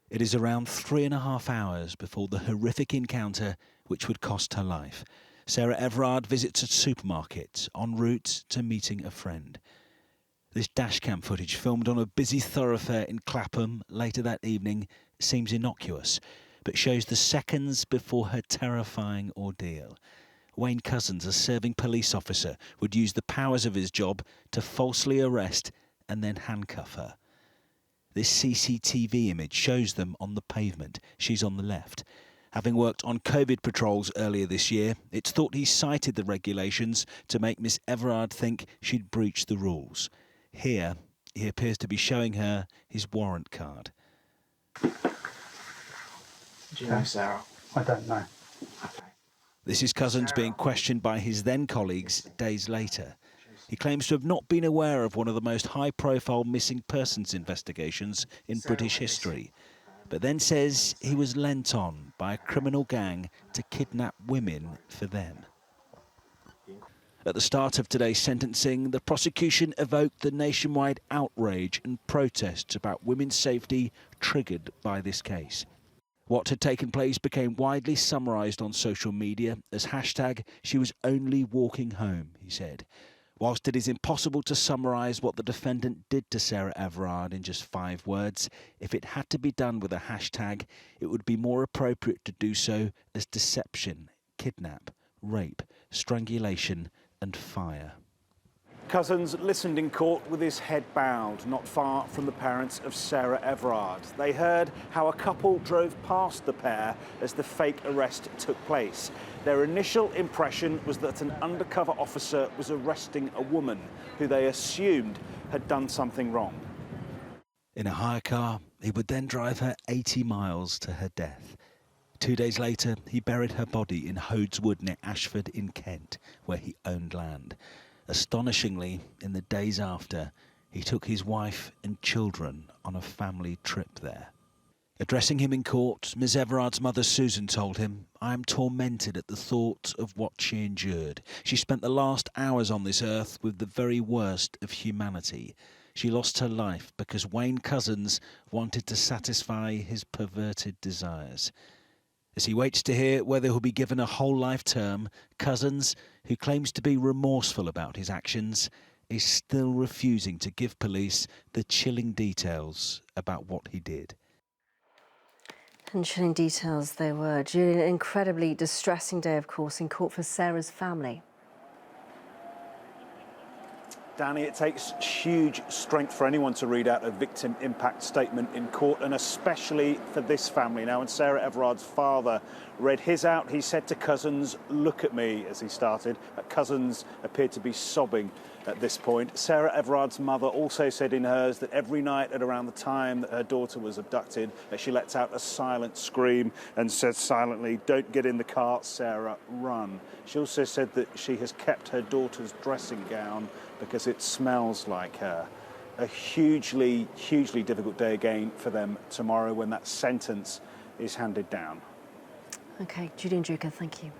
It is around 3.5 hours before the horrific encounter which would cost her life. Sarah Everard visits a supermarket en route to meeting a friend. This dashcam footage, filmed on a busy thoroughfare in Clapham later that evening, seems innocuous, but shows the seconds before her terrifying ordeal. Wayne Couzens, a serving police officer, would use the powers of his job to falsely arrest and then handcuff her. This CCTV image shows them on the pavement. She's on the left. Having worked on COVID patrols earlier this year, it's thought he cited the regulations to make Miss Everard think she'd breached the rules. Here, he appears to be showing her his warrant card. Do you know Sarah? I don't know. Okay. This is Couzens being questioned by his then colleagues days later. He claims to have not been aware of one of the most high-profile missing persons investigations in British history, but then says he was lent on by a criminal gang to kidnap women for them. At the start of today's sentencing, the prosecution evoked the nationwide outrage and protests about women's safety triggered by this case. What had taken place became widely summarised on social media as #she was only walking home, he said. Whilst it is impossible to summarise what the defendant did to Sarah Everard in just 5 words, if it had to be done with a hashtag, it would be more appropriate to do so as deception, kidnap, rape, strangulation and fire. Couzens listened in court with his head bowed, not far from the parents of Sarah Everard. They heard how a couple drove past the pair as the fake arrest took place. Their initial impression was that an undercover officer was arresting a woman who they assumed had done something wrong. In a hire car, he would then drive her 80 miles to her death. 2 days later, he buried her body in Hodes Wood near Ashford in Kent, where he owned land. Astonishingly, in the days after, he took his wife and children on a family trip there. Addressing him in court, Ms. Everard's mother Susan told him, "I am tormented at the thought of what she endured. She spent the last hours on this earth with the very worst of humanity. She lost her life because Wayne Couzens wanted to satisfy his perverted desires." As he waits to hear whether he'll be given a whole life term, Couzens, who claims to be remorseful about his actions, is still refusing to give police the chilling details about what he did. And chilling details they were. Julian, an incredibly distressing day, of course, in court for Sarah's family. Danny, it takes huge strength for anyone to read out a victim impact statement in court, and especially for this family. Now, when Sarah Everard's father read his out, he said to Couzens, "Look at me," as he started. Couzens appeared to be sobbing at this point. Sarah Everard's mother also said in hers that every night at around the time that her daughter was abducted, that she lets out a silent scream and says silently, "Don't get in the car, Sarah, run." She also said that she has kept her daughter's dressing gown because it smells like her. A hugely, hugely difficult day again for them tomorrow when that sentence is handed down. OK, Julian Drucker, thank you.